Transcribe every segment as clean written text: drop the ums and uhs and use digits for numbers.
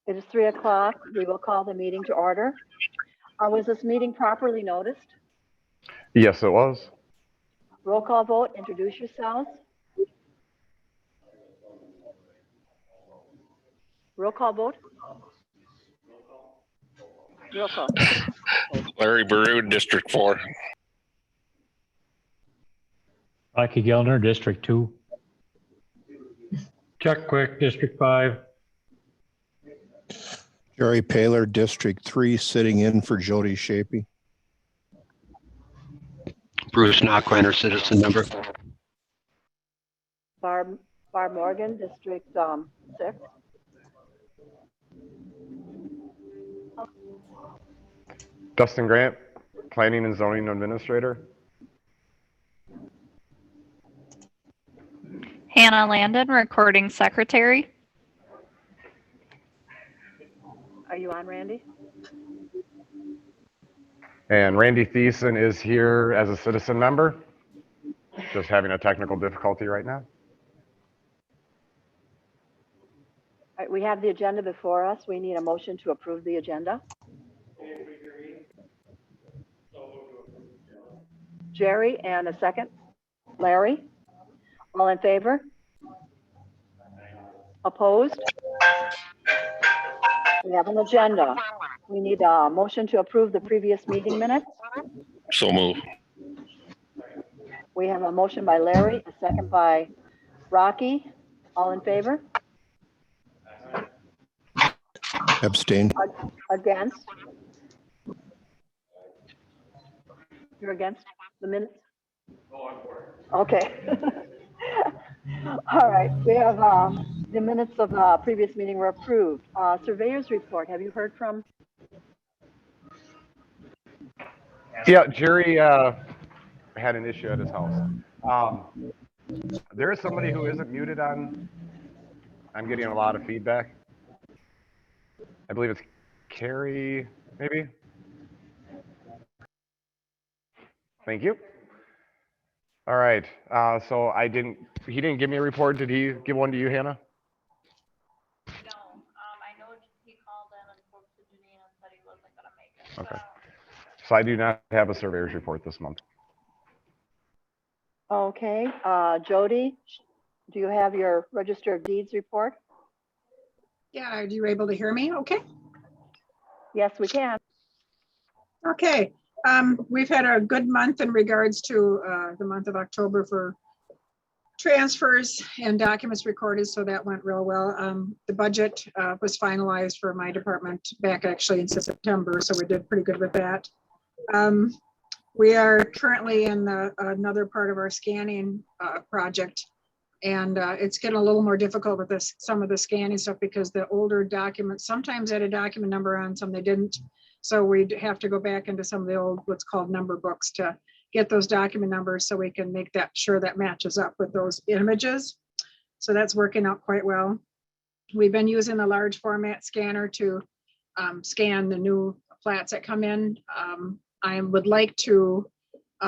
It is 3 o'clock. We will call the meeting to order. Was this meeting properly noticed? Yes, it was. Roll call vote. Introduce yourselves. Roll call vote. Roll call. Larry Baroud, District 4. Mikey Gellner, District 2. Chuck Quick, District 5. Jerry Paler, District 3, sitting in for Jody Shapey. Bruce Knockreiner, citizen member. Barb Morgan, District 6. Dustin Grant, Planning and Zoning Administrator. Hannah Landon, Recording Secretary. Are you on, Randy? And Randy Thiessen is here as a citizen member, just having a technical difficulty right now. All right, we have the agenda before us. We need a motion to approve the agenda. Jerry, and a second. Larry, all in favor? Opposed? We have an agenda. We need a motion to approve the previous meeting minutes. So move. We have a motion by Larry, a second by Rocky. All in favor? Abstain. Against? You're against the minutes? Okay. All right, we have the minutes of the previous meeting were approved. Surveyor's report, have you heard from? Yeah, Jerry had an issue at his house. There is somebody who isn't muted on. I'm getting a lot of feedback. I believe it's Carrie, maybe. Thank you. All right, so he didn't give me a report. Did he give one to you, Hannah? No, I know he called in and spoke to Janine and said he wasn't gonna make it. Okay. So I do not have a surveyor's report this month. Okay, Jody, do you have your register of deeds report? Yeah, are you able to hear me? Okay. Yes, we can. Okay. We've had a good month in regards to the month of October for transfers and documents recorded, so that went real well. The budget was finalized for my department back actually in September, so we did pretty good with that. We are currently in another part of our scanning project, and it's getting a little more difficult with some of the scanning stuff because the older documents sometimes had a document number on some they didn't. So we'd have to go back into some of the old, what's called number books to get those document numbers so we can make that sure that matches up with those images. So that's working out quite well. We've been using the large format scanner to scan the new plats that come in. I would like to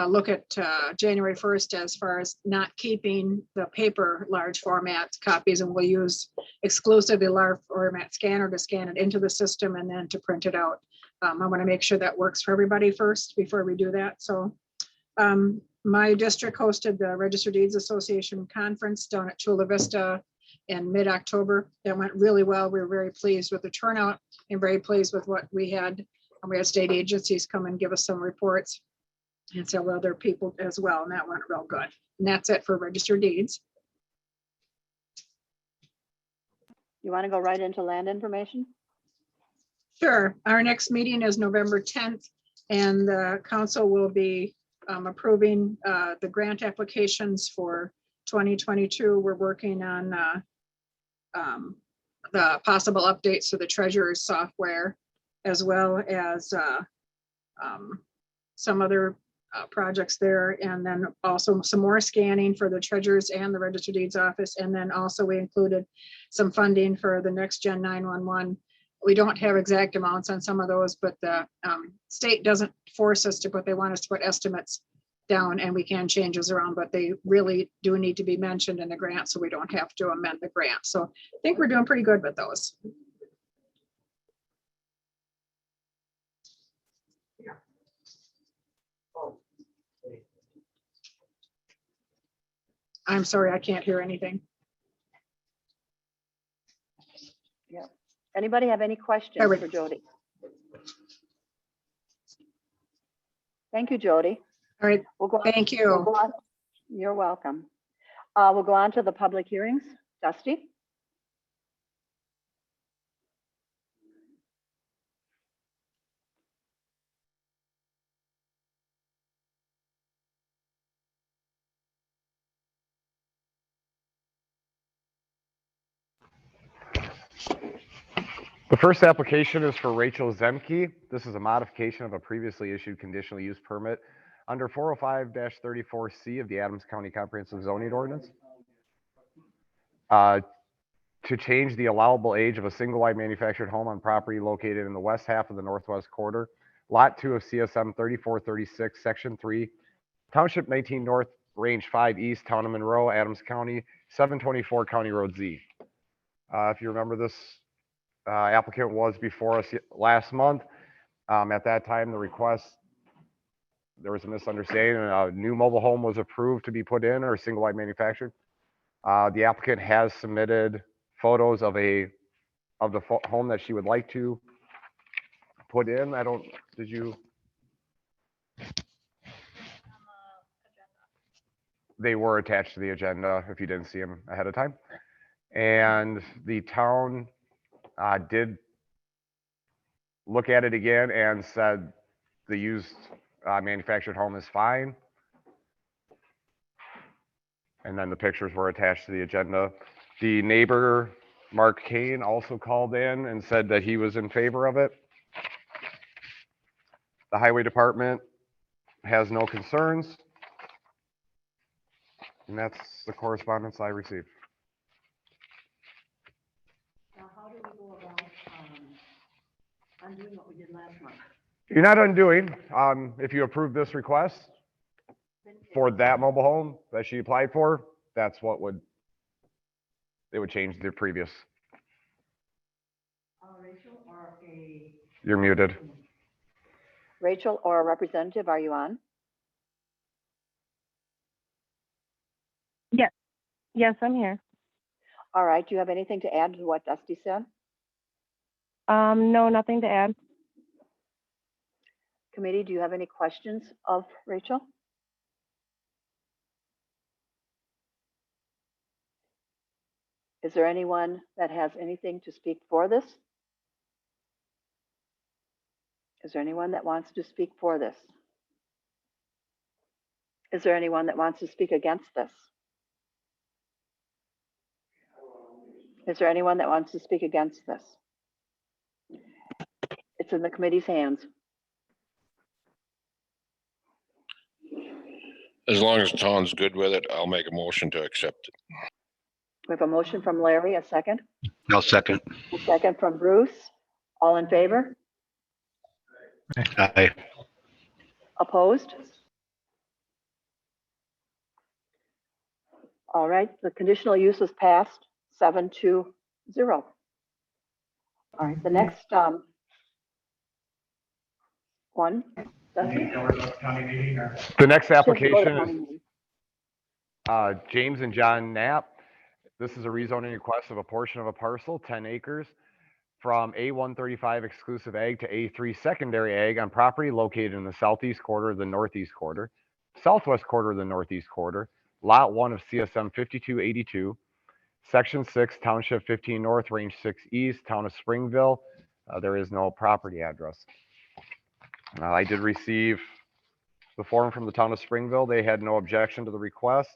look at January 1st as far as not keeping the paper large format copies, and we'll use exclusively large format scanner to scan it into the system and then to print it out. I want to make sure that works for everybody first before we do that. So my district hosted the Registered Deeds Association conference down at Chula Vista in mid-October. That went really well. We were very pleased with the turnout and very pleased with what we had. And we had state agencies come and give us some reports and several other people as well. And that went real good. And that's it for Registered Deeds. You want to go right into land information? Sure. Our next meeting is November 10th, and the council will be approving the grant applications for 2022. We're working on the possible updates to the treasurer's software, as well as some other projects there, and then also some more scanning for the treasurer's and the Registered Deeds office. And then also we included some funding for the Next Gen 911. We don't have exact amounts on some of those, but the state doesn't force us to, but they want us to put estimates down, and we can change those around, but they really do need to be mentioned in the grant, so we don't have to amend the grant. So I think we're doing pretty good with those. I'm sorry, I can't hear anything. Anybody have any questions There we- for Jody? Thank you, Jody. All right, We'll go on. thank We'll you. go on. You're welcome. We'll go on to the public hearings. Dusty? The first application is for Rachel Zemke. This is a modification of a previously issued conditional use permit under 405-34C of the Adams County Comprehensive Zoning Ordinance. To change the allowable age of a single-wide manufactured home on property located in the west half of the northwest quarter, Lot 2 of CSM 3436, Section 3, Township 19 North, Range 5 East, Town of Monroe, Adams County, 724 County Road Z. If you remember, this applicant was before us last month. At that time, the request, there was a misunderstanding, and a new mobile home was approved to be put in, or single-wide manufactured. The applicant has submitted photos of the home that she would like to put in. Did you? They were attached to the agenda if you didn't see them ahead of time. And the town did look at it again and said the used manufactured home is fine. And then the pictures were attached to the agenda. The neighbor, Mark Kane, also called in and said that he was in favor of it. The highway department has no concerns. And that's the correspondence I received. Now, how do we go about undoing what we did last month? You're not undoing. If you approve this request for that mobile home that she applied for, that's what they would change the previous. Rachel or a? You're muted. Rachel or a representative, are you on? Yes, I'm here. All right, do you have anything to add to what Dusty said? No, nothing to add. Committee, do you have any questions of Rachel? Is there anyone that has anything to speak for this? Is there anyone that wants to speak for this? Is there anyone that wants to speak against this? Is there anyone that wants to speak against this? It's in the committee's hands. As long as Tom's good with it, I'll make a motion to accept it. We have a motion from Larry, a second. I'll second. A second from Bruce. All in favor? Aye. Opposed? All right, the conditional use was passed 7-0. All right, the next one. Dusty? The next Should go to application county is meeting. James and John Knapp. This is a rezoning request of a portion of a parcel, 10 acres, from A135 exclusive ag to A3 secondary ag on property located in the southeast quarter of the northeast quarter, southwest quarter of the northeast quarter, Lot 1 of CSM 5282, Section 6, Township 15 North, Range 6 East, Town of Springville. There is no property address. I did receive the form from the Town of Springville. They had no objection to the request.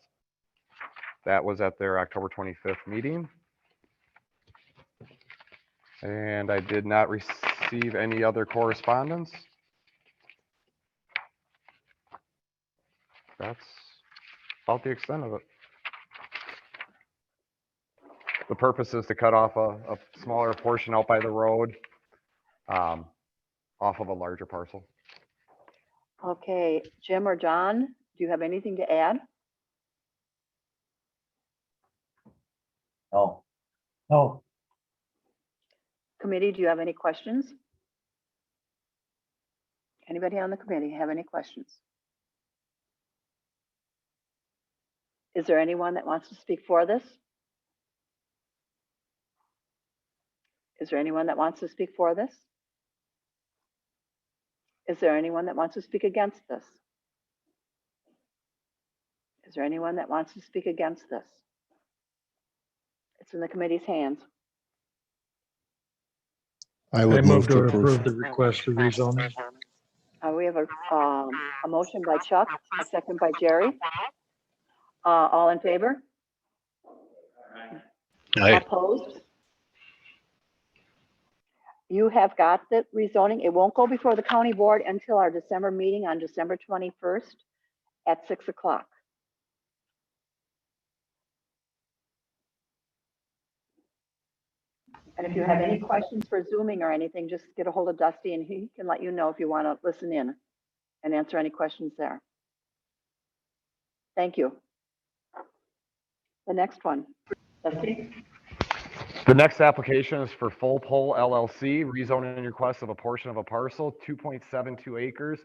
That was at their October 25th meeting. And I did not receive any other correspondence. That's about the extent of it. The purpose is to cut off a smaller portion out by the road, off of a larger parcel. Okay, Jim or John, do you have anything to add? No. No. Committee, do you have any questions? Anybody on the committee have any questions? Is there anyone that wants to speak for this? Is there anyone that wants to speak for this? Is there anyone that wants to speak against this? Is there anyone that wants to speak against this? It's in the committee's hands. I I would move to approve the request for rezoning. We have a motion by Chuck, a second by Jerry. All in favor? Aye. Opposed? You have got the rezoning. It won't go before the county board until our December meeting on December 21st at 6 o'clock. And if you have any questions for Zooming or anything, just get a hold of Dusty and he can let you know if you want to listen in and answer any questions there. Thank you. The next one, Dusty? The next application is for Full Pole LLC, rezoning request of a portion of a parcel, 2.72 acres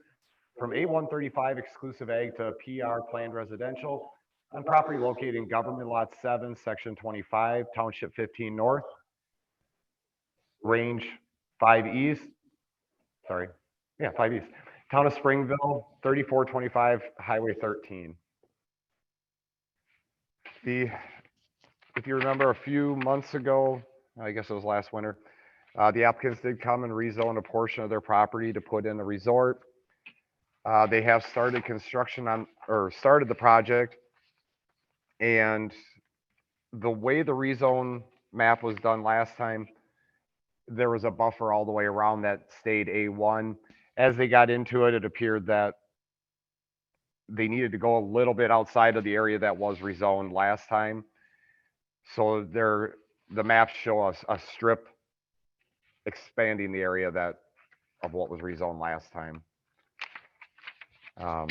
from A135 exclusive ag to PR planned residential on property located in Government Lot 7, Section 25, Township 15 North, Range 5 East, 5 East, Town of Springville, 3425 Highway 13. If you remember a few months ago, I guess it was last winter, the applicants did come and rezone a portion of their property to put in a resort. They have started construction started the project. And the way the rezone map was done last time, there was a buffer all the way around that stayed A1. As they got into it, it appeared that they needed to go a little bit outside of the area that was rezoned last time. So the maps show us a strip expanding the area of what was rezoned last time. Now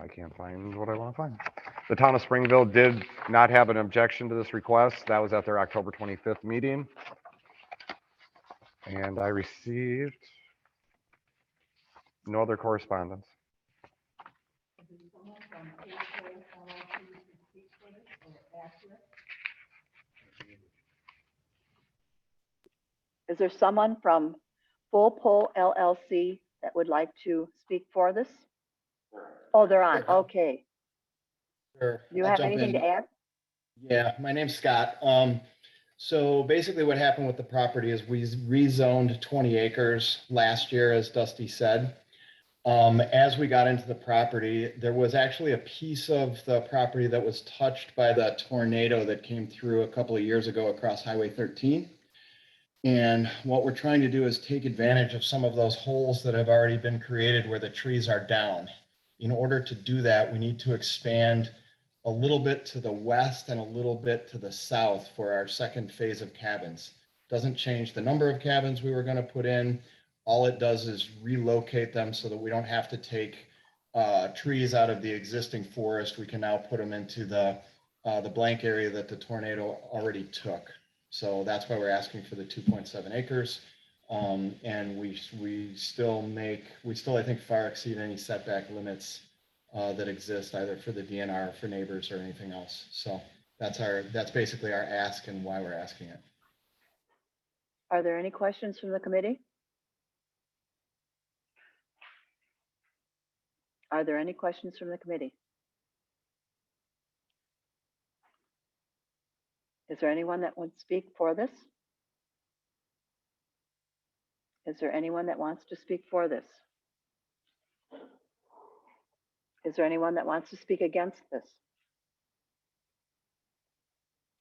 I can't find what I want to find. The town of Springville did not have an objection to this request. That was at their October 25th meeting. And I received no other correspondence. Is there someone from Full Pole LLC that would like to speak for this? Oh, they're on. Okay. Sure. Do you I'll have jump anything in. to add? Yeah, my name's Scott. So basically what happened with the property is we rezoned 20 acres last year, as Dusty said. As we got into the property, there was actually a piece of the property that was touched by the tornado that came through a couple of years ago across Highway 13. And what we're trying to do is take advantage of some of those holes that have already been created where the trees are down. In order to do that, we need to expand a little bit to the west and a little bit to the south for our second phase of cabins. Doesn't change the number of cabins we were going to put in. All it does is relocate them so that we don't have to take trees out of the existing forest. We can now put them into the blank area that the tornado already took. So that's why we're asking for the 2.7 acres. And we still, I think, far exceed any setback limits that exist either for the DNR, for neighbors, or anything else. So that's basically our ask and why we're asking it. Are there any questions from the committee? Are there any questions from the committee? Is there anyone that would speak for this? Is there anyone that wants to speak for this? Is there anyone that wants to speak against this?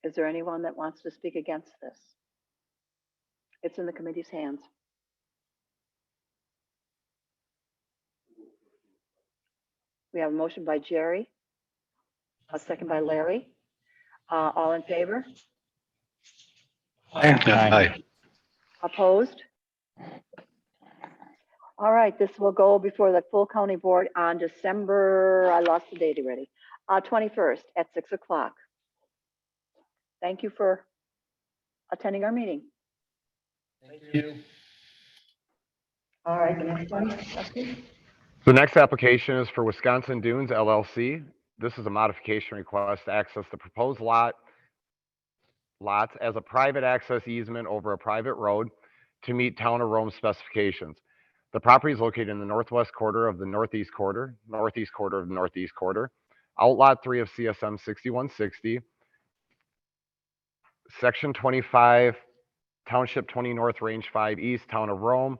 Is there anyone that wants to speak against this? It's in the committee's hands. We have a motion by Jerry, a second by Larry. All in favor? Aye. Opposed? All right, this will go before the full county board on December, I lost the date already, 21st at 6 o'clock. Thank you for attending our meeting. Thank you. All right, the next one, Dusty? The next application is for Wisconsin Dunes LLC. This is a modification request to access the proposed lots as a private access easement over a private road to meet Town of Rome specifications. The property is located in the northwest quarter of the northeast quarter of the northeast quarter, Outlot 3 of CSM 6160, Section 25, Township 20 North, Range 5 East, Town of Rome.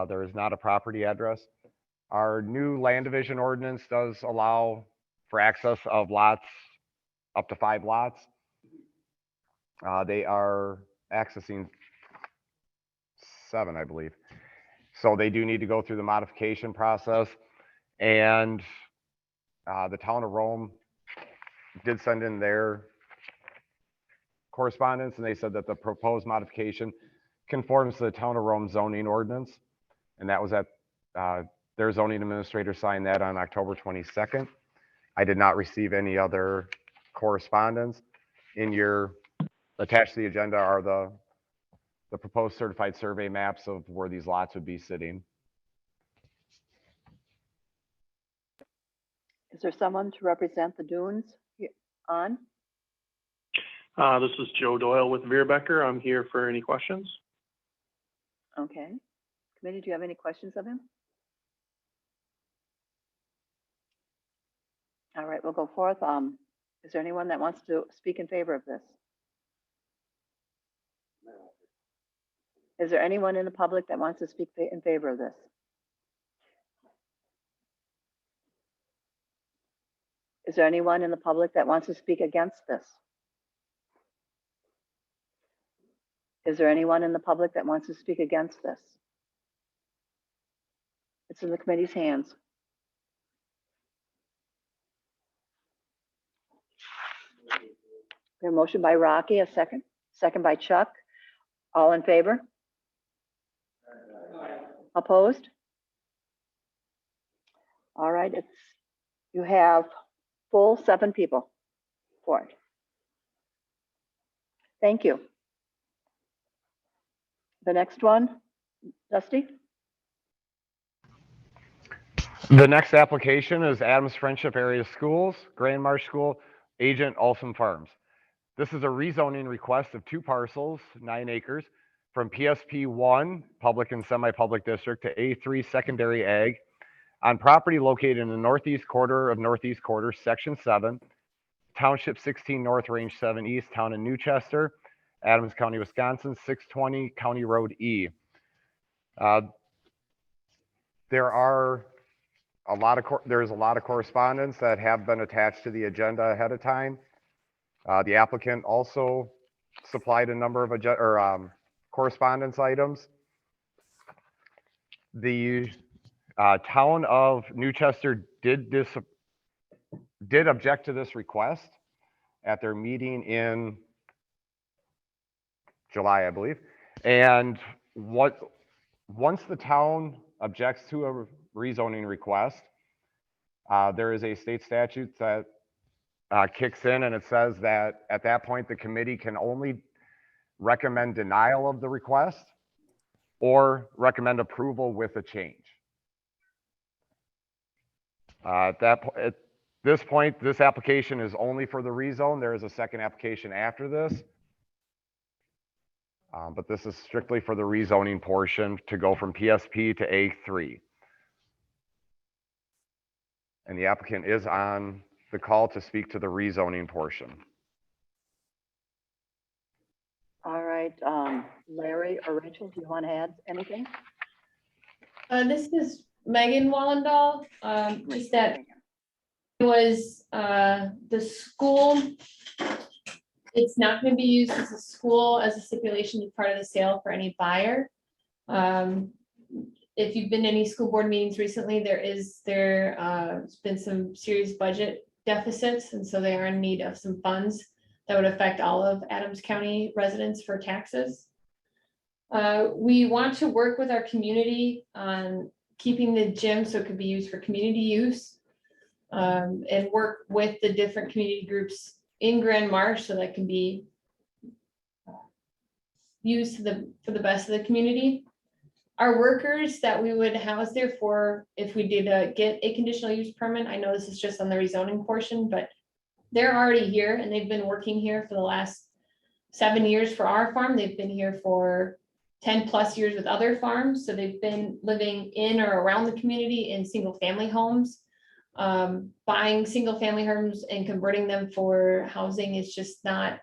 There is not a property address. Our new land division ordinance does allow for access of lots, up to 5 lots. They are accessing 7, I believe. So they do need to go through the modification process. And the Town of Rome did send in their correspondence, and they said that the proposed modification conforms to the Town of Rome zoning ordinance. And that was at, their zoning administrator signed that on October 22nd. I did not receive any other correspondence. In your, attached to the agenda are the proposed certified survey maps of where these lots would be sitting. Is there someone to represent the Dunes on? This is Joe Doyle with Veerbecker. I'm here for any questions. Okay. Committee, do you have any questions of him? All right, we'll go forth. Is there anyone that wants to speak in favor of this? Is there anyone in the public that wants to speak in favor of this? Is there anyone in the public that wants to speak against this? Is there anyone in the public that wants to speak against this? It's in the committee's hands. A motion by Rocky, a second. Second by Chuck. All in favor? Opposed? All right, you have full 7 people for it. Thank you. The next one, Dusty? The next application is Adams Friendship Area Schools, Grand Marsh School, Agent Olson Farms. This is a rezoning request of 2 parcels, 9 acres, from PSP 1, public and semi-public district, to A3 secondary ag, on property located in the northeast quarter, section 7, Township 16 North, Range 7 East, Town of Newchester, Adams County, Wisconsin, 620 County Road E. There's a lot of correspondence that have been attached to the agenda ahead of time. The applicant also supplied a number of correspondence items. The town of Newchester did object to this request at their meeting in July, I believe. And once the town objects to a rezoning request, there is a state statute that kicks in, and it says that at that point, the committee can only recommend denial of the request or recommend approval with a change. At this point, this application is only for the rezone. There is a second application after this. But this is strictly for the rezoning portion to go from PSP to A3. And the applicant is on the call to speak to the rezoning portion. All right, Larry or Rachel, do you want to add anything? This is Megan Wallendahl. Just that it was the school. It's not going to be used as a school as a stipulation as part of the sale for any buyer. If you've been to any school board meetings recently, there's been some serious budget deficits, and so they are in need of some funds that would affect all of Adams County residents for taxes. We want to work with our community on keeping the gym so it could be used for community use, and work with the different community groups in Grand Marsh so that can be used for the best of the community. Our workers that we would house there for, if we did get a conditional use permit, I know this is just on the rezoning portion, but they're already here and they've been working here for the last 7 years for our farm. They've been here for 10+ years with other farms. So they've been living in or around the community in single family homes. Buying single family homes and converting them for housing is just not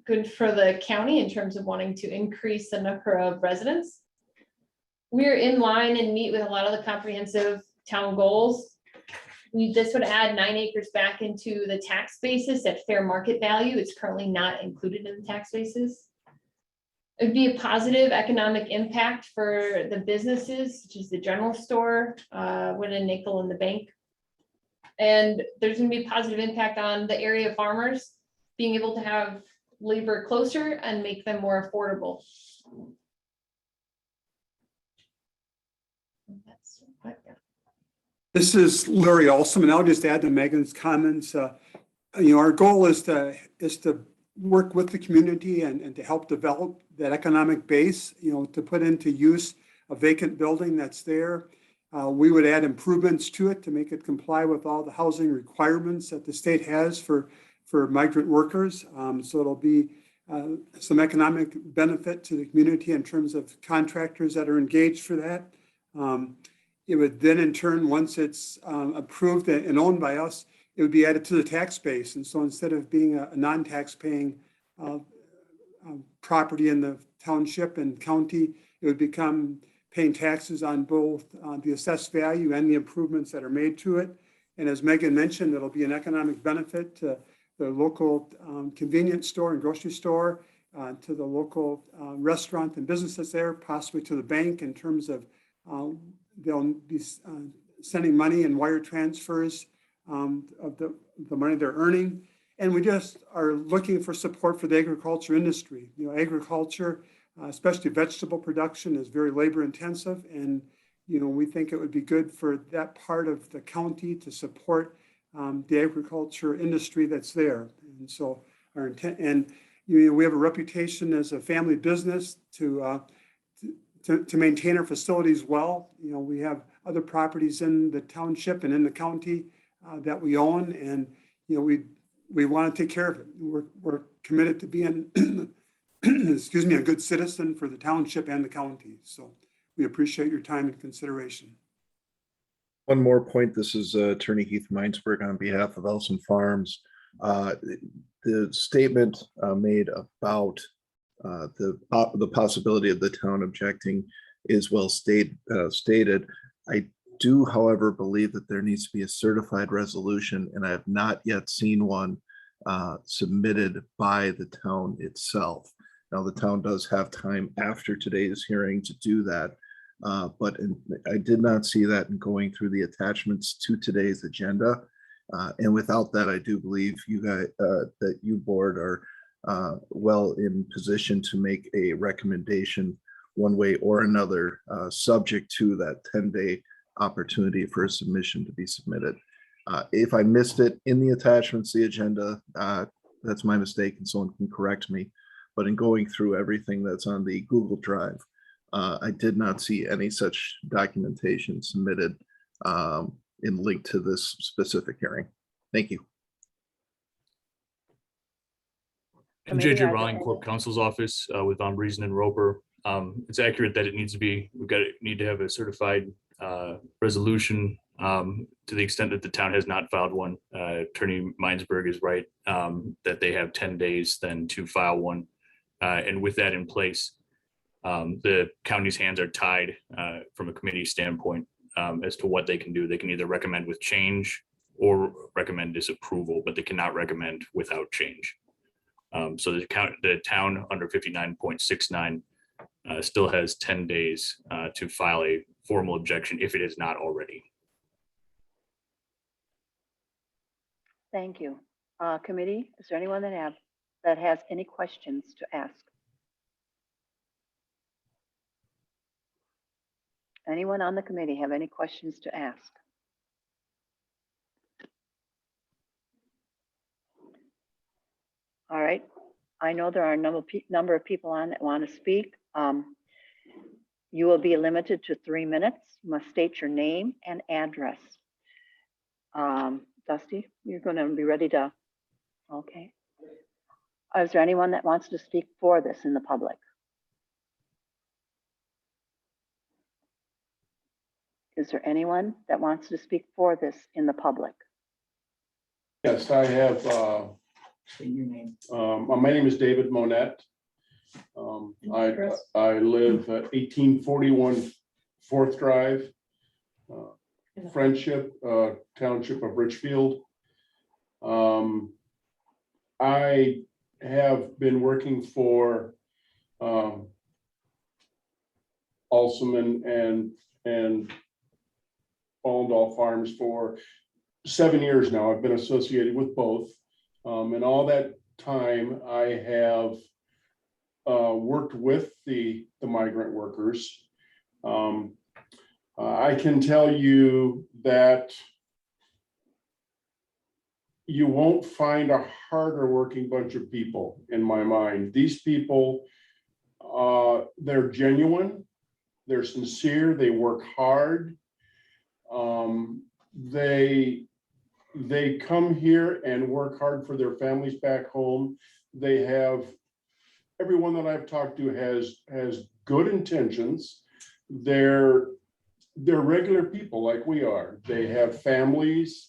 good for the county in terms of wanting to increase the number of residents. We're in line and meet with a lot of the comprehensive town goals. This would add 9 acres back into the tax basis at fair market value. It's currently not included in the tax basis. It'd be a positive economic impact for the businesses, such as the general store, Win a Nickel and the bank. And there's gonna be a positive impact on the area farmers, being able to have labor closer and make them more affordable. That's what I've got. This is Larry Olson, and I'll just add to Megan's comments. Our goal is to work with the community and to help develop that economic base, to put into use a vacant building that's there. We would add improvements to it to make it comply with all the housing requirements that the state has for migrant workers. So it'll be some economic benefit to the community in terms of contractors that are engaged for that. It would then in turn, once it's approved and owned by us, it would be added to the tax base. And so instead of being a non-tax paying property in the township and county, it would become paying taxes on both the assessed value and the improvements that are made to it. And as Megan mentioned, it'll be an economic benefit to the local convenience store and grocery store, to the local restaurant and businesses there, possibly to the bank in terms of they'll be sending money and wire transfers of the money they're earning. And we just are looking for support for the agriculture industry. Agriculture, especially vegetable production, is very labor intensive. And, we think it would be good for that part of the county to support the agriculture industry that's there. And so our intent, and we have a reputation as a family business to maintain our facilities well. We have other properties in the township and in the county that we own, and we want to take care of it. We're committed to being, excuse me, a good citizen for the township and the county. So we appreciate your time and consideration. One more point. This is Attorney Heath Meinsberg on behalf of Elson Farms. The statement made about the possibility of the town objecting is well stated. I do, however, believe that there needs to be a certified resolution, and I have not yet seen one submitted by the town itself. Now, the town does have time after today's hearing to do that, but I did not see that in going through the attachments to today's agenda. And without that, I do believe you guys, that you board are well in position to make a recommendation one way or another, subject to that 10-day opportunity for a submission to be submitted. If I missed it in the attachments, the agenda, that's my mistake and someone can correct me. But in going through everything that's on the Google Drive, I did not see any such documentation submitted in link to this specific hearing. Thank you. I'm JJ Rowling, Corp Counsel's Office with Von Briesen and Roper. It's accurate that it needs to be, need to have a certified resolution to the extent that the town has not filed one. Attorney Meinsberg is right that they have 10 days then to file one. And with that in place, the county's hands are tied from a committee standpoint as to what they can do. They can either recommend with change or recommend disapproval, but they cannot recommend without change. So the town under 59.69 still has 10 days to file a formal objection if it is not already. Thank you. Committee, is there anyone that has any questions to ask? Anyone on the committee have any questions to ask? All right. I know there are a number of people on that want to speak. You will be limited to 3 minutes. Must state your name and address. Dusty, you're going to be ready to, okay. Is there anyone that wants to speak for this in the public? Is there anyone that wants to speak for this in the public? Yes, I have, my name is David Monette. I live at 1841 Fourth Drive, Friendship, Township of Richfield. I have been working for Alsman and Allendale Farms for 7 years now. I've been associated with both. And all that time I have worked with the migrant workers. I can tell you that you won't find a harder working bunch of people in my mind. These people, they're genuine, they're sincere, they work hard. They come here and work hard for their families back home. They have, everyone that I've talked to has good intentions. They're regular people like we are. They have families.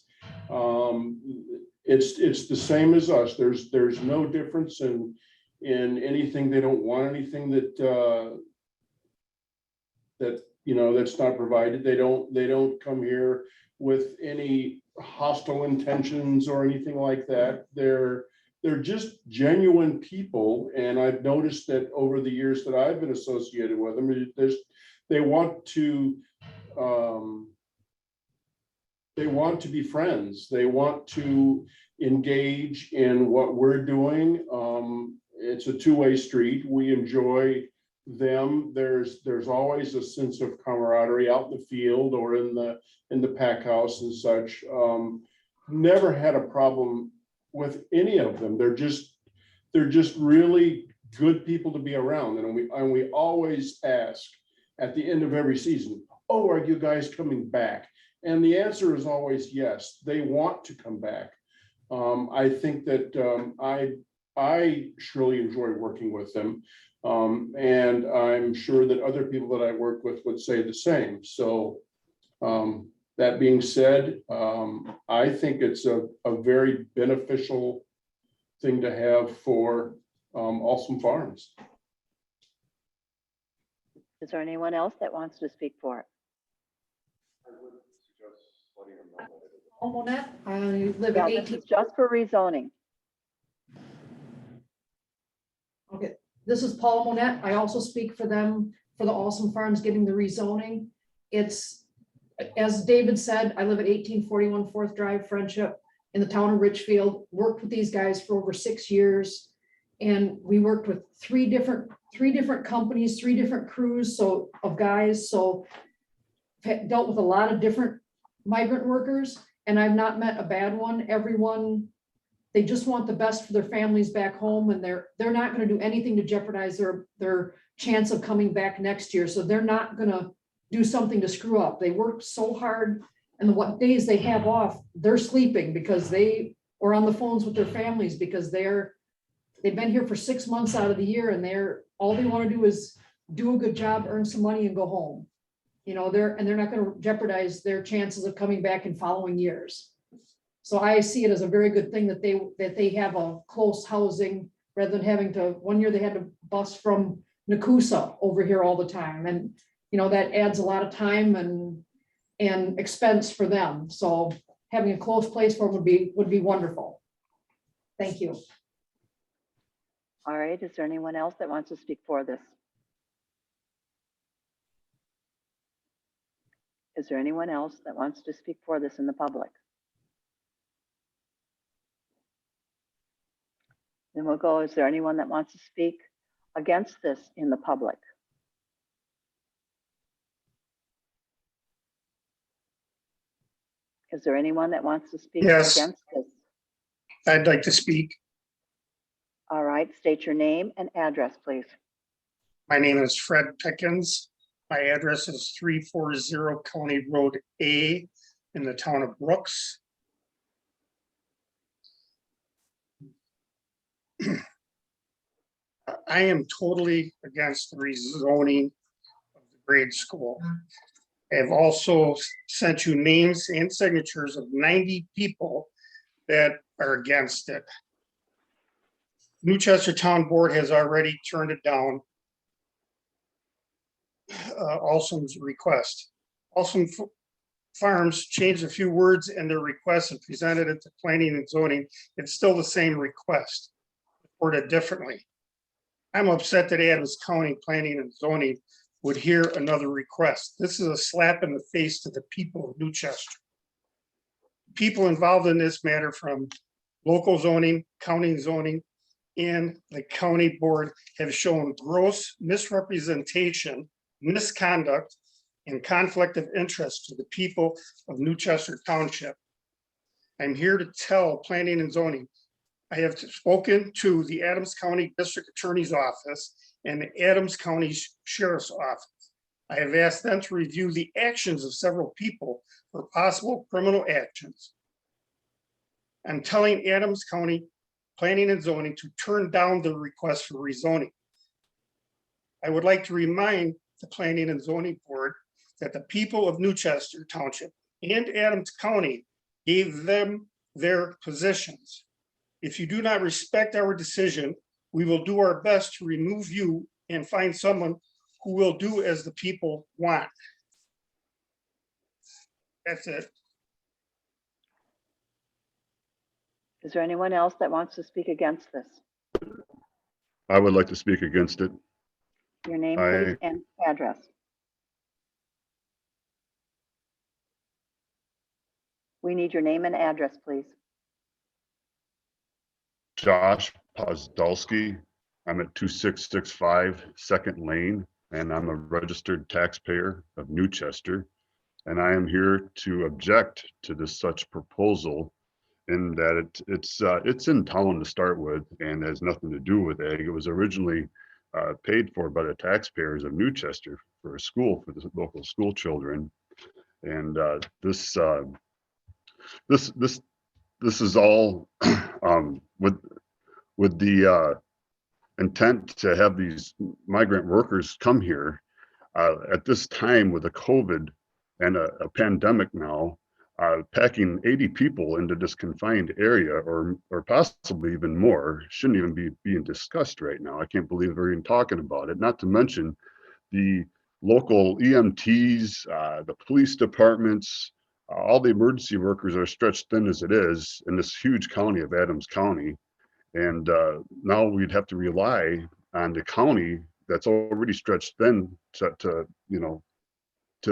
It's the same as us. There's no difference in anything. They don't want anything that that's not provided. They don't come here with any hostile intentions or anything like that. They're just genuine people, and I've noticed that over the years that I've been associated with them, they want to be friends. They want to engage in what we're doing. It's a two-way street. We enjoy them. There's always a sense of camaraderie out in the field or in the pack house and such. Never had a problem with any of them. They're just really good people to be around. And we always ask at the end of every season, oh, are you guys coming back? And the answer is always yes. They want to come back. I think that I surely enjoy working with them. And I'm sure that other people that I work with would say the same. So that being said, I think it's a very beneficial thing to have for Awesome Farms. Is there anyone else that wants to speak for it? Paul Monette, I live Yeah, at this 18. is just for rezoning. Okay, this is Paul Monette. I also speak for them, for the Awesome Farms getting the rezoning. It's, as David said, I live at 1841 Fourth Drive, Friendship, in the town of Richfield. Worked with these guys for over 6 years. And we worked with three different companies, 3 different crews of guys. So dealt with a lot of different migrant workers, and I've not met a bad one. Everyone, they just want the best for their families back home, and they're not going to do anything to jeopardize their chance of coming back next year. So they're not going to do something to screw up. They work so hard, and what days they have off, they're sleeping because they are on the phones with their families because they've been here for 6 months out of the year, and all they want to do is do a good job, earn some money, and go home. You know, they're not going to jeopardize their chances of coming back in following years. So I see it as a very good thing that they have a close housing rather than having to, one year they had to bus from Nakusa over here all the time. And, you know, that adds a lot of time and expense for them. So having a close place for them would be wonderful. Thank you. All right, is there anyone else that wants to speak for this? Is there anyone else that wants to speak for this in the public? Then we'll go, is there anyone that wants to speak against this in the public? Is there anyone that wants to speak Yes. against this? I'd like to speak. All right, state your name and address, please. My name is Fred Pickens. My address is 340 County Road A in the town of Brooks. I am totally against the rezoning of the grade school. I have also sent you names and signatures of 90 people that are against it. Newchester Town Board has already turned it down. Alsom's request. Alsom Farms changed a few words in their request and presented it to planning and zoning. It's still the same request, worded differently. I'm upset that Adams County Planning and Zoning would hear another request. This is a slap in the face to the people of Newchester. People involved in this matter from local zoning, county zoning, and the county board have shown gross misrepresentation, misconduct, and conflict of interest to the people of Newchester Township. I'm here to tell planning and zoning, I have spoken to the Adams County District Attorney's Office and the Adams County Sheriff's Office. I have asked them to review the actions of several people for possible criminal actions. I'm telling Adams County Planning and Zoning to turn down the request for rezoning. I would like to remind the Planning and Zoning Board that the people of Newchester Township and Adams County gave them their positions. If you do not respect our decision, we will do our best to remove you and find someone who will do as the people want. That's it. Is there anyone else that wants to speak against this? I would like to speak against it. Your name, please, and address. We need your name and address, please. Josh Pozdolski. I'm at 2665 Second Lane, and I'm a registered taxpayer of Newchester. And I am here to object to this such proposal in that it's in town to start with and has nothing to do with ag. It was originally paid for by the taxpayers of Newchester for a school for the local school children. And this is all with the intent to have these migrant workers come here at this time with a COVID and a pandemic now, packing 80 people into this confined area or possibly even more shouldn't even be being discussed right now. I can't believe they're even talking about it, not to mention the local EMTs, the police departments, all the emergency workers are stretched thin as it is in this huge county of Adams County. And now we'd have to rely on the county that's already stretched thin to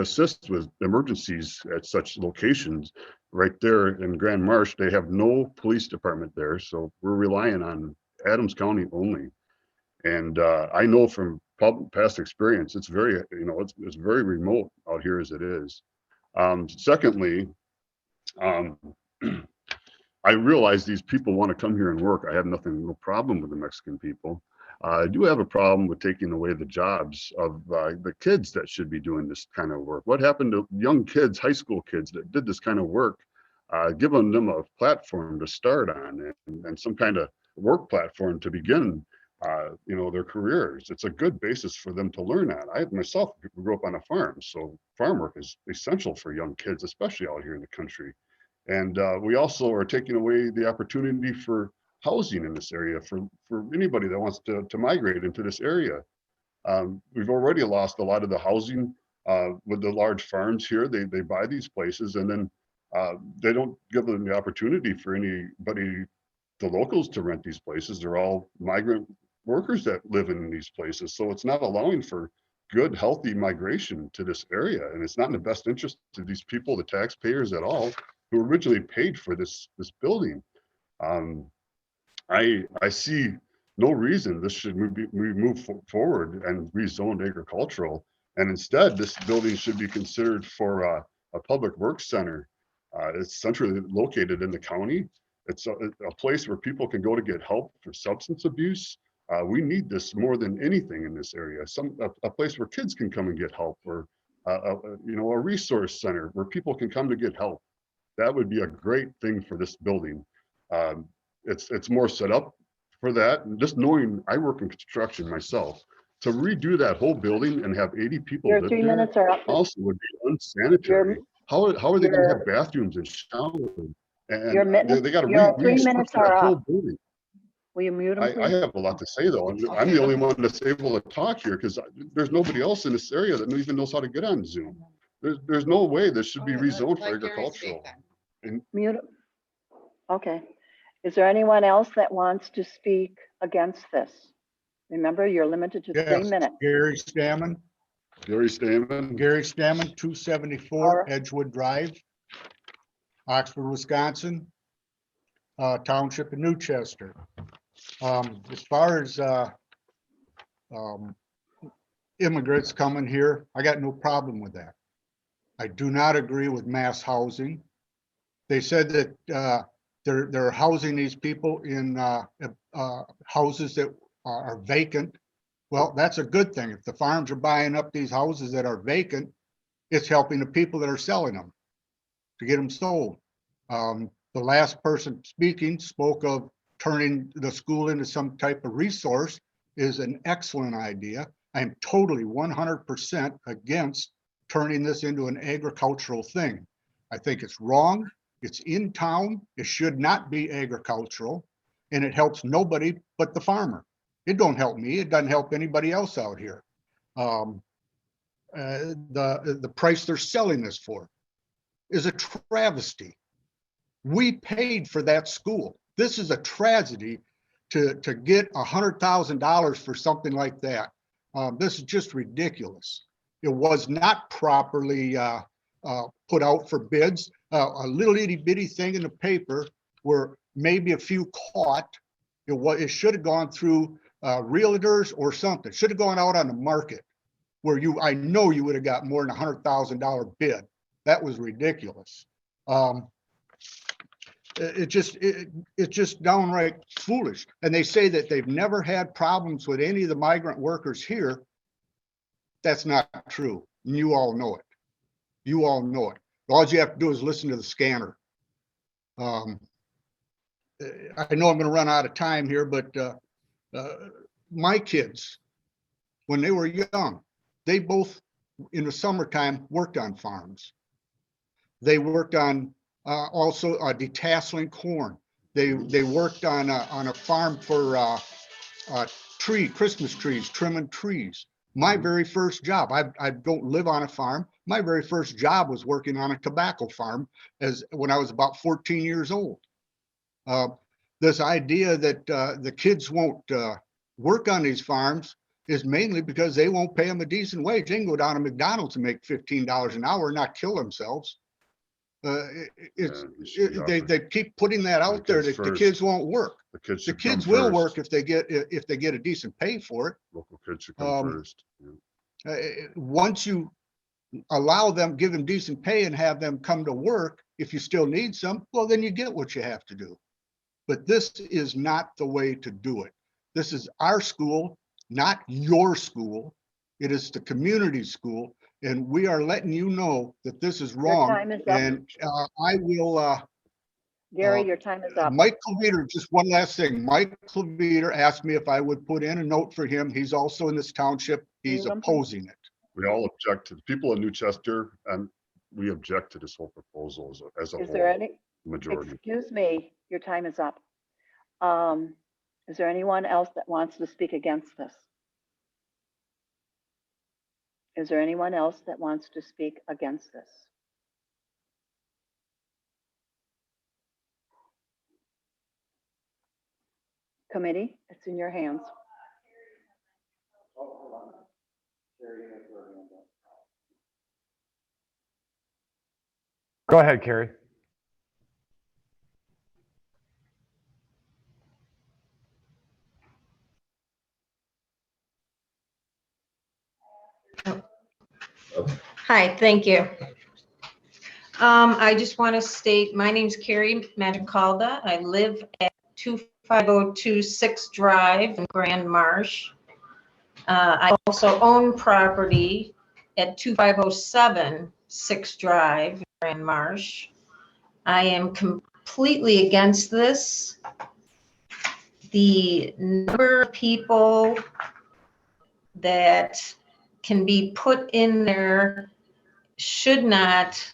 assist with emergencies at such locations. Right there in Grand Marsh, they have no police department there. So we're relying on Adams County only. And I know from past experience, it's very, it's very remote out here as it is. Secondly, I realize these people want to come here and work. I have no problem with the Mexican people. I do have a problem with taking away the jobs of the kids that should be doing this kind of work. What happened to young kids, high school kids that did this kind of work, giving them a platform to start on and some kind of work platform to begin their careers. It's a good basis for them to learn on. I myself grew up on a farm, so farm work is essential for young kids, especially out here in the country. And we also are taking away the opportunity for housing in this area for anybody that wants to migrate into this area. We've already lost a lot of the housing with the large farms here. They buy these places and then they don't give them the opportunity for anybody, the locals, to rent these places. They're all migrant workers that live in these places. So it's not allowing for good, healthy migration to this area. And it's not in the best interest of these people, the taxpayers at all, who originally paid for this building. I see no reason this should move forward and rezoned agricultural. And instead, this building should be considered for a public works center. It's centrally located in the county. It's a place where people can go to get help for substance abuse. We need this more than anything in this area. A place where kids can come and get help, or a resource center where people can come to get help. That would be a great thing for this building. It's more set up for that. And just knowing I work in construction myself, to redo that whole building and have 80 people Your live 3 there minutes are up. also would be unsanitary. How are they going to have bathrooms and showers? Your And minutes, they got to your 3 minutes restructure that are whole up. building. Will you mute them, I please? have a lot to say though. I'm the only one that's able to talk here because there's nobody else in this area that even knows how to get on Zoom. There's no way this should be rezoned for agricultural. And Mute. Okay. Is there anyone else that wants to speak against this? Remember, you're limited to 3 Yes, minutes. Gary Stammen. Gary Stammen. Gary Stammen, 274 Edgewood Drive, Oxford, Wisconsin, Township of Newchester. As far as immigrants coming here, I got no problem with that. I do not agree with mass housing. They said that they're housing these people in houses that are vacant. Well, that's a good thing. If the farms are buying up these houses that are vacant, it's helping the people that are selling them to get them sold. The last person speaking spoke of turning the school into some type of resource is an excellent idea. I am totally 100% against turning this into an agricultural thing. I think it's wrong. It's in town. It should not be agricultural, and it helps nobody but the farmer. It don't help me. It doesn't help anybody else out here. The price they're selling this for is a travesty. We paid for that school. This is a tragedy to get $100,000 for something like that. This is just ridiculous. It was not properly put out for bids. A little itty bitty thing in the paper where maybe a few caught. It should have gone through realtors or something. Should have gone out on the market where I know you would have got more than $100,000 bid. That was ridiculous. It's just downright foolish. And they say that they've never had problems with any of the migrant workers here. That's not true. And you all know it. You all know it. All you have to do is listen to the scanner. I know I'm going to run out of time here, but my kids, when they were young, they both in the summertime worked on farms. They worked on also detasseling corn. They worked on a farm for Christmas trees, trimming trees. My very first job, I don't live on a farm. My very first job was working on a tobacco farm when I was about 14 years old. This idea that the kids won't work on these farms is mainly because they won't pay them a decent wage. They can go down to McDonald's and make $15 an hour and not kill themselves. They keep putting that out there that the kids won't work. The kids will work if they get a decent pay for it. Local kids should come first. Once you allow them, give them decent pay and have them come to work, if you still need some, well, then you get what you have to do. But this is not the way to do it. This is our school, not your school. It is the community school. And we are letting you know that this is wrong. Your time is up. And I will. Gary, your time is up. Mike Cleveter, just one last thing. Mike Cleveter asked me if I would put in a note for him. He's also in this township. He's opposing it. We all object to the people in Newchester, and we object to this whole proposal as a whole. Is there any? Majority. Excuse me, your time is up. Is there anyone else that wants to speak against this? Is there anyone else that wants to speak against this? Committee, it's in your hands. Go ahead, Carrie. Hi, thank you. I just want to state, my name's Carrie Magicalda. I live at 25026 Drive in Grand Marsh. I also own property at 25076 Drive in Grand Marsh. I am completely against this. The number of people that can be put in there should not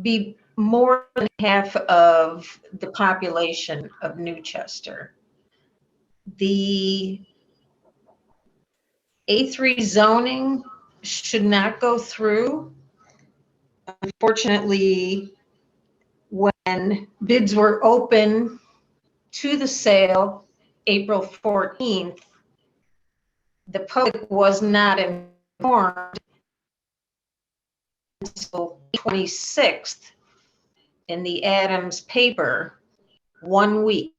be more than half of the population of Newchester. The A3 zoning should not go through. Unfortunately, when bids were open to the sale April 14th, the public was not informed until 26th in the Adams paper, 1 week.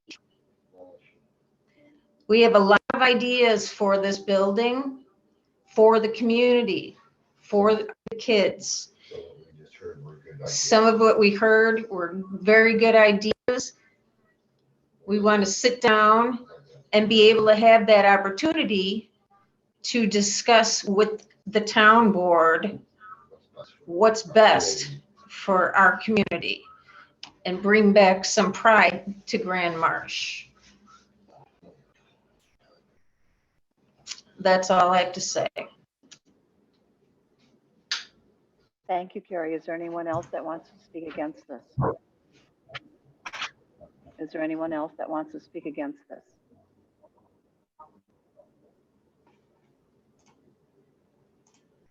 We have a lot of ideas for this building, for the community, for the kids. Some of what we heard were very good ideas. We want to sit down and be able to have that opportunity to discuss with the town board what's best for our community and bring back some pride to Grand Marsh. That's all I have to say. Thank you, Carrie. Is there anyone else that wants to speak against this? Is there anyone else that wants to speak against this?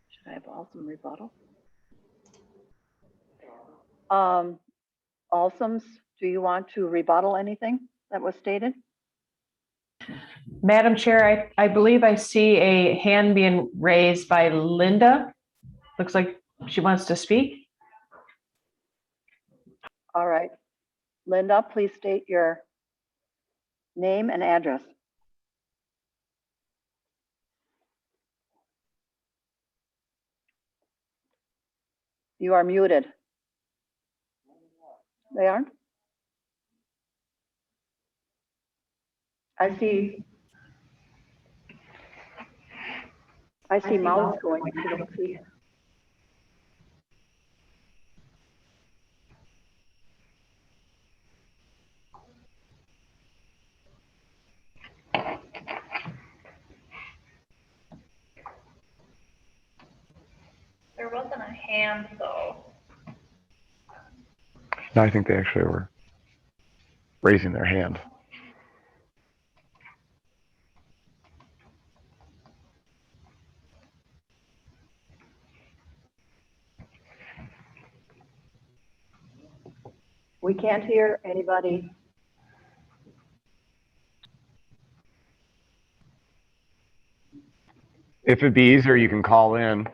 Should I have Alsam rebuttal? Alsams, do you want to rebuttal anything that was stated? Madam Chair, I believe I see a hand being raised by Linda. Looks like she wants to speak. All right. Linda, please state your name and address. You are muted. They aren't? I see mouse going. I don't see. There wasn't a hand though. No, I think they actually were raising their hand. We can't hear anybody. If it'd be easier, you can call in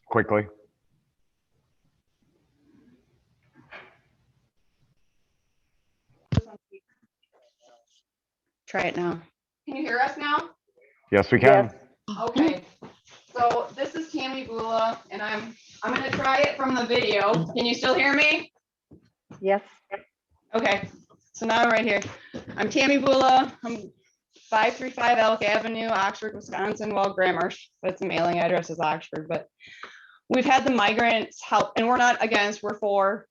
quickly. Try it now. Can you hear us now? Yes, we can. Okay. So this is Tammy Bula, and I'm gonna try it from the video. Can you still hear me? Yes. Okay. So now I'm right here. I'm Tammy Bula. I'm 535 Elk Avenue, Oxford, Wisconsin. Well, Grand Marsh, but the mailing address is Oxford. But we've had the migrants help, and we're not against. We're for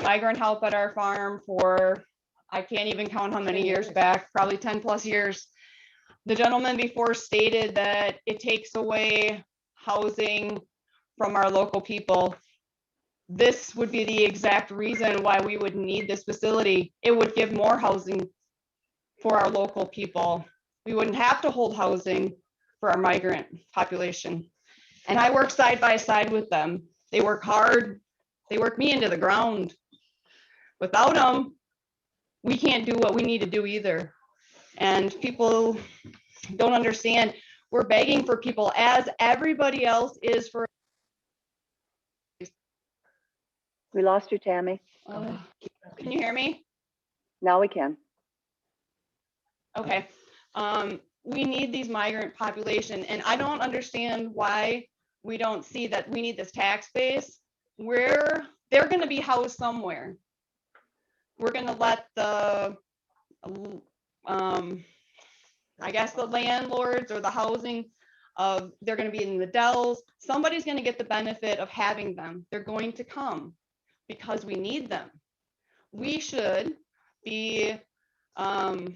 migrant help at our farm for, I can't even count how many years back, probably 10 plus years. The gentleman before stated that it takes away housing from our local people. This would be the exact reason why we would need this facility. It would give more housing for our local people. We wouldn't have to hold housing for our migrant population. And I work side by side with them. They work hard. They work me into the ground. Without them, we can't do what we need to do either. And people don't understand. We're begging for people as everybody else is for. We lost you, Tammy. Can you hear me? Now we can. Okay. We need these migrant population, and I don't understand why we don't see that we need this tax base where they're going to be housed somewhere. we're gonna let the, I guess the landlords or the housing they're gonna be in the Dells. Somebody's gonna get the benefit of having them. They're going to come because we need them. We should be, I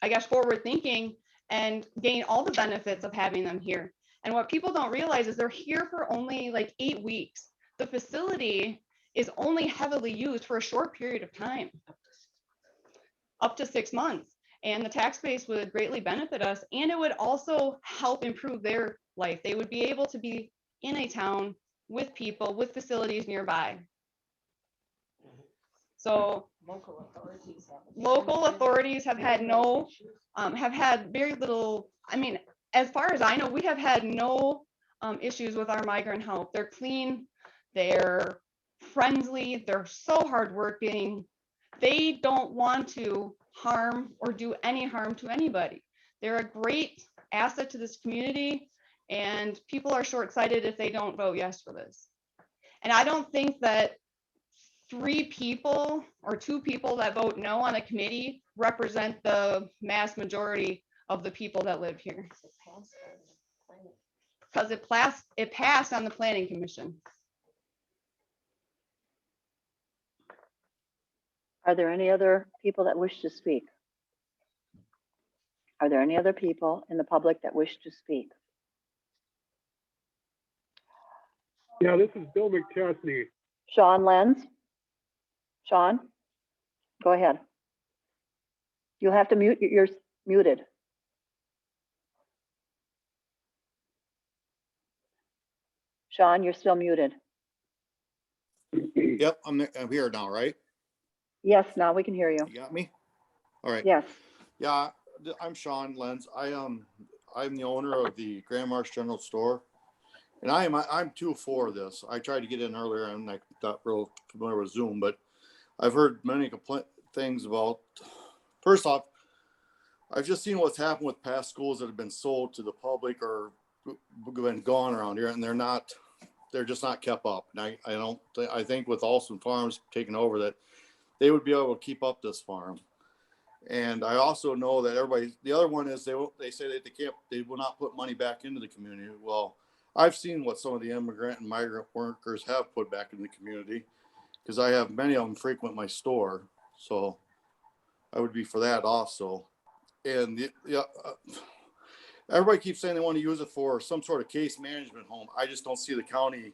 guess, forward thinking and gain all the benefits of having them here. And what people don't realize is they're here for only like 8 weeks. The facility is only heavily used for a short period of time, up to 6 months. And the tax base would greatly benefit us, and it would also help improve their life. They would be able to be in a town with people, with facilities nearby. So local authorities have had no, have had very little, I mean, as far as I know, we have had no issues with our migrant help. They're clean, they're friendly, they're so hardworking. They don't want to harm or do any harm to anybody. They're a great asset to this community, and people are short-sighted if they don't vote yes for this. And I don't think that 3 people or 2 people that vote no on a committee represent the mass majority of the people that live here. Because it passed on the planning commission. Are there any other people that wish to speak? Are there any other people in the public that wish to speak? Yeah, this is Bill McChesney. Sean Lenz? Sean, go ahead. You'll have to mute, you're muted. Sean, you're still muted. Yep, I'm here now, right? Yes, now we can hear you. You got me? All right. Yes. Yeah, I'm Sean Lenz. I'm the owner of the Grand Marsh General Store, and I'm too for this. I tried to get in earlier and I got real familiar with Zoom, but I've heard many things about. First off, I've just seen what's happened with past schools that have been sold to the public or been gone around here, and they're just not kept up. And I think with Alston Farms taking over that, they would be able to keep up this farm. And I also know that the other one is they say that they will not put money back into the community. Well, I've seen what some of the immigrant and migrant workers have put back in the community, because I have many of them frequent my store. So I would be for that also. And everybody keeps saying they want to use it for some sort of case management home. I just don't see the county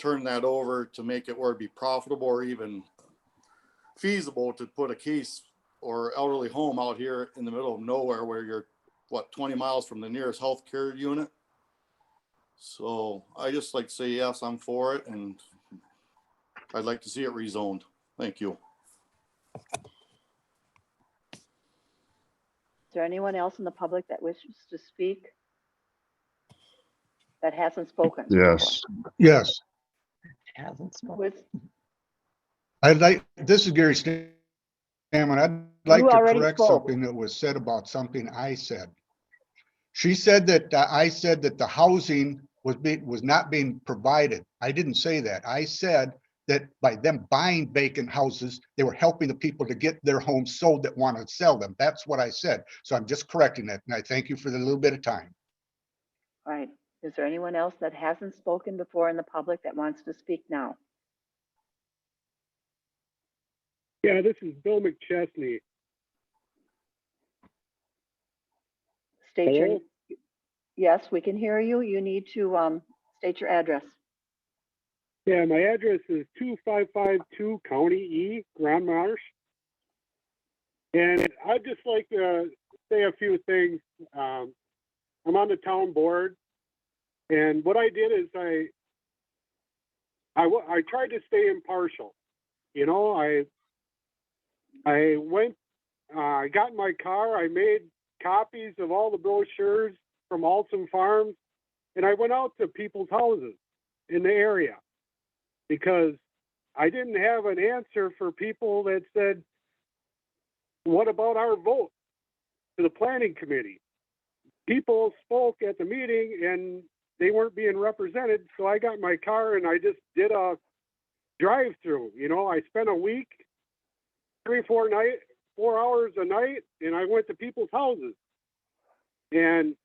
turning that over to make it where it'd be profitable or even feasible to put a case or elderly home out here in the middle of nowhere where you're 20 miles from the nearest healthcare unit. So I just like to say, yes, I'm for it. And I'd like to see it rezoned. Thank you. Is there anyone else in the public that wishes to speak that hasn't spoken? Yes. Yes, Hasn't spoken. this is Gary Stammen. I'd like You to already correct spoke. something that was said about something I said. She said that I said that the housing was not being provided. I didn't say that. I said that by them buying vacant houses, they were helping the people to get their homes sold that want to sell them. That's what I said. So I'm just correcting that. And I thank you for the little bit of time. All right. Is there anyone else that hasn't spoken before in the public that wants to speak now? Yeah, this is Bill McChesney. State your, Hello? yes, we can hear you. You need to state your address. Yeah, my address is 2552 County E, Grand Marsh. And I'd just like to say a few things. I'm on the town board, and what I did is I tried to stay impartial. You know, I went, I got in my car, I made copies of all the brochures from Alston Farms, and I went out to people's houses in the area, because I didn't have an answer for people that said, what about our vote to the planning committee? People spoke at the meeting and they weren't being represented. So I got in my car and I just did a drive-through. You know, I spent a week 4 hours a night, and I went to people's houses. And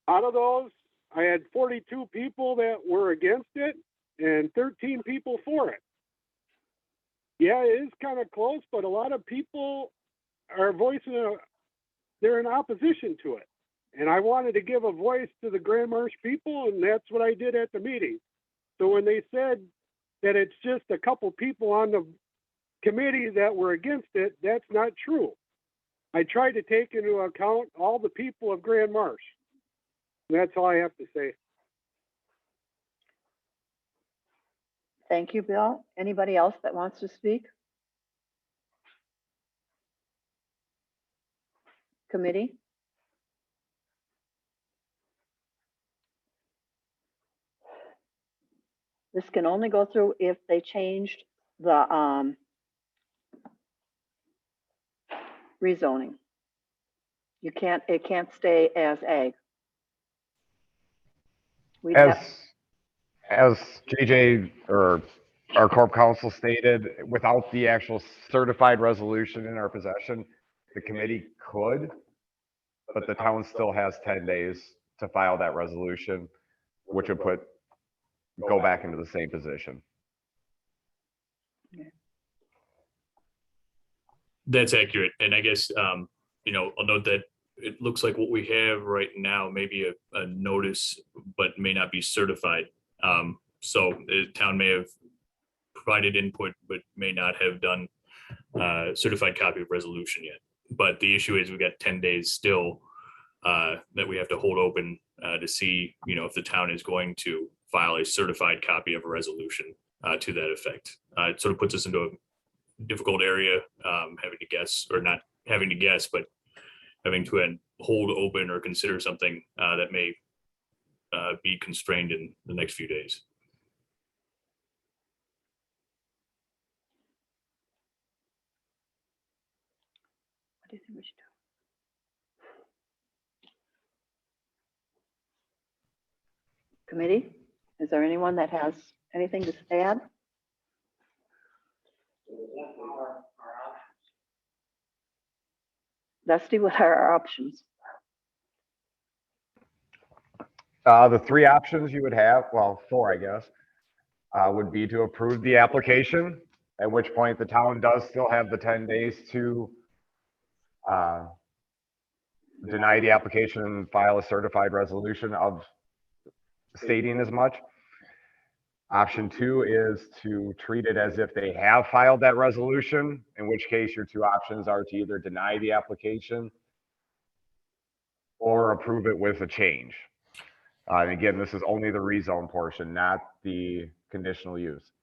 out of those, I had 42 people that were against it and 13 people for it. Yeah, it is kind of close, but a lot of people are they're in opposition to it. And I wanted to give a voice to the Grand Marsh people, and that's what I did at the meeting. So when they said that it's just a couple people on the committee that were against it, that's not true. I tried to take into account all the people of Grand Marsh. And that's all I have to say. Thank you, Bill. Anybody else that wants to speak? Committee? This can only go through if they changed the rezoning. It can't stay as ag. We'd have- As JJ or our corp counsel stated, without the actual certified resolution in our possession, the committee could, but the town still has 10 days to file that resolution, which would go back into the same position. That's accurate. And I guess, I'll note that it looks like what we have right now may be a notice, but may not be certified. So the town may have provided input, but may not have done a certified copy of resolution yet. But the issue is we've got 10 days still that we have to hold open to see, if the town is going to file a certified copy of a resolution to that effect. It sort of puts us into a difficult area, having to guess, or not having to guess, but having to hold open or consider something that may be constrained in the next few days. What do you think we should do? Committee, is there anyone that has anything to add? Dusty, what are our options? The three options you would have, well, four, I guess, would be to approve the application, at which point the town does still have the 10 days to deny the application and file a certified resolution of stating as much. Option two is to treat it as if they have filed that resolution, in which case your two options are to either deny the application or approve it with a change. And again, this is only the rezone portion, not the conditional use.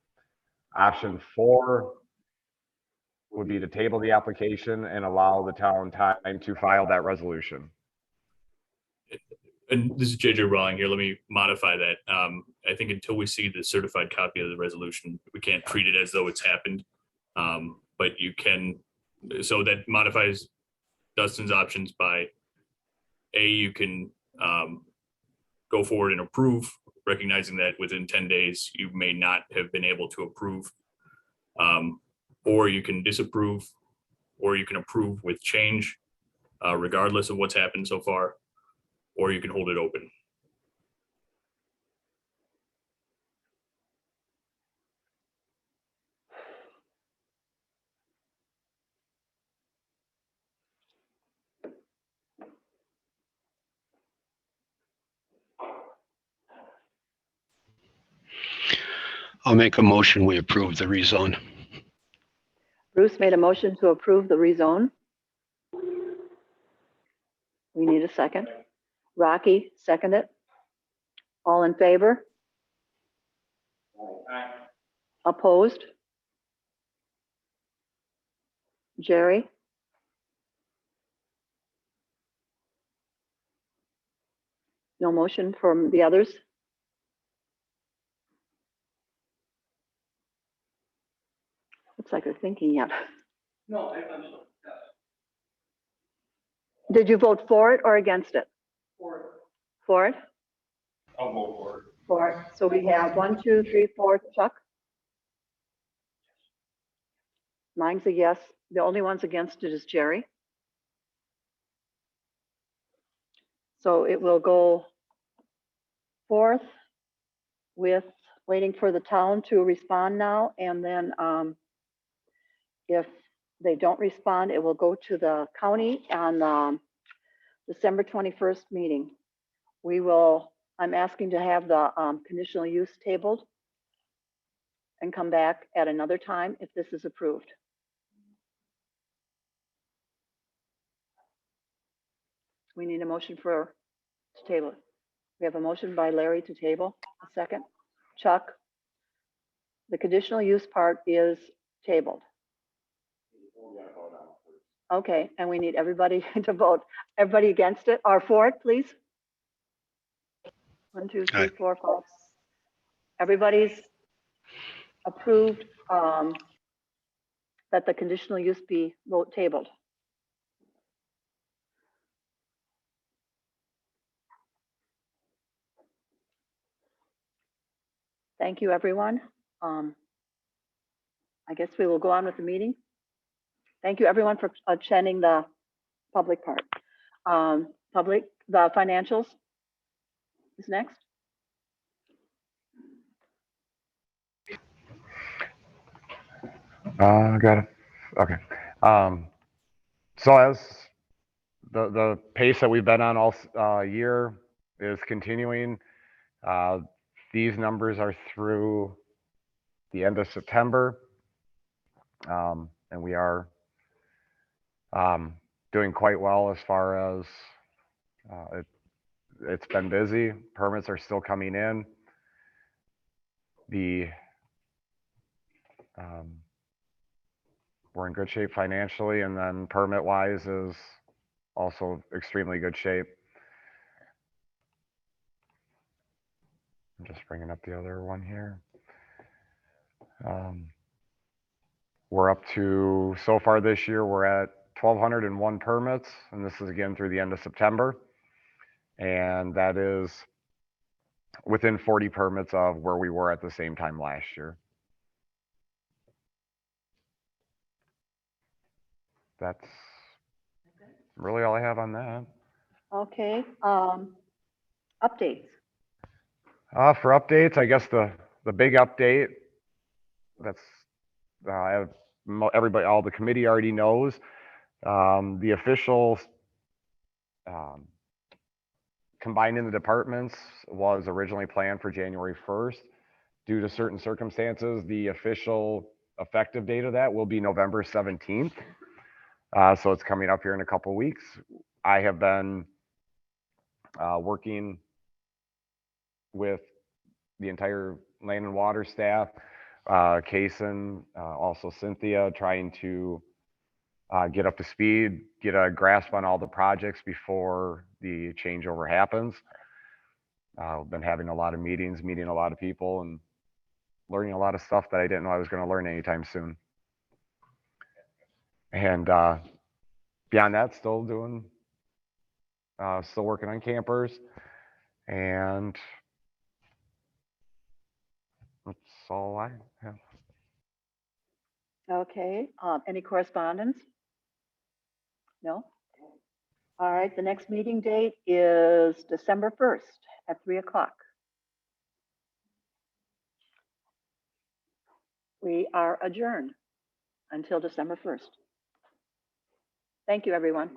Option four would be to table the application and allow the town time to file that resolution. And this is JJ Rawling here. Let me modify that. I think until we see the certified copy of the resolution, we can't treat it as though it's happened. But you can, so that modifies Dustin's options by you can go forward and approve, recognizing that within 10 days, you may not have been able to approve. Or you can disapprove, or you can approve with change, regardless of what's happened so far, or you can hold it open. I'll make a motion, we approve the rezone. Bruce made a motion to approve the rezone. We need a second. Rocky, second it. All in favor? Opposed? Jerry? No motion from the others? Looks like they're thinking yet. No, I'm still. Did you vote for it or against it? For it? I'll vote for it. For it. So we have 1, 2, 3, 4, Chuck? Mine's a yes. The only ones against it is Jerry. So it will go forth with waiting for the town to respond now, and then if they don't respond, it will go to the county on December 21st meeting. I'm asking to have the conditional use tabled and come back at another time if this is approved. We need a motion to table it. We have a motion by Larry to table, a second. Chuck, the conditional use part is tabled. Okay, and we need everybody to vote. Everybody against it or for it, please? 1, 2, 3, 4, 5. Everybody's approved that the conditional use be vote tabled. Thank you, everyone. I guess we will go on with the meeting. Thank you, everyone, for attending the public part. The financials is next. Got it. Okay. So as the pace that we've been on all year is continuing, these numbers are through the end of September, and we are doing quite well as far as it's been busy. Permits are still coming in. We're in good shape financially, and then permit wise is also extremely good shape. I'm just bringing up the other one here. We're up to, so far this year, we're at 1,201 permits, and this is again through the end of September. And that is within 40 permits of where we were at the same time last year. That's really all I have on that. Okay, updates. For updates, I guess the big update that's everybody, all the committee already knows. The official combining the departments was originally planned for January 1st. Due to certain circumstances, the official effective date of that will be November 17th. So it's coming up here in a couple of weeks. I have been working with the entire land and water staff, Kason, also Cynthia, trying to get up to speed, get a grasp on all the projects before the changeover happens. I've been having a lot of meetings, meeting a lot of people, and learning a lot of stuff that I didn't know I was going to learn anytime soon. And beyond that, still working on campers, and that's all I have. Okay, any correspondence? No? All right, the next meeting date is December 1st at 3 o'clock. We are adjourned until December 1st. Thank you, everyone.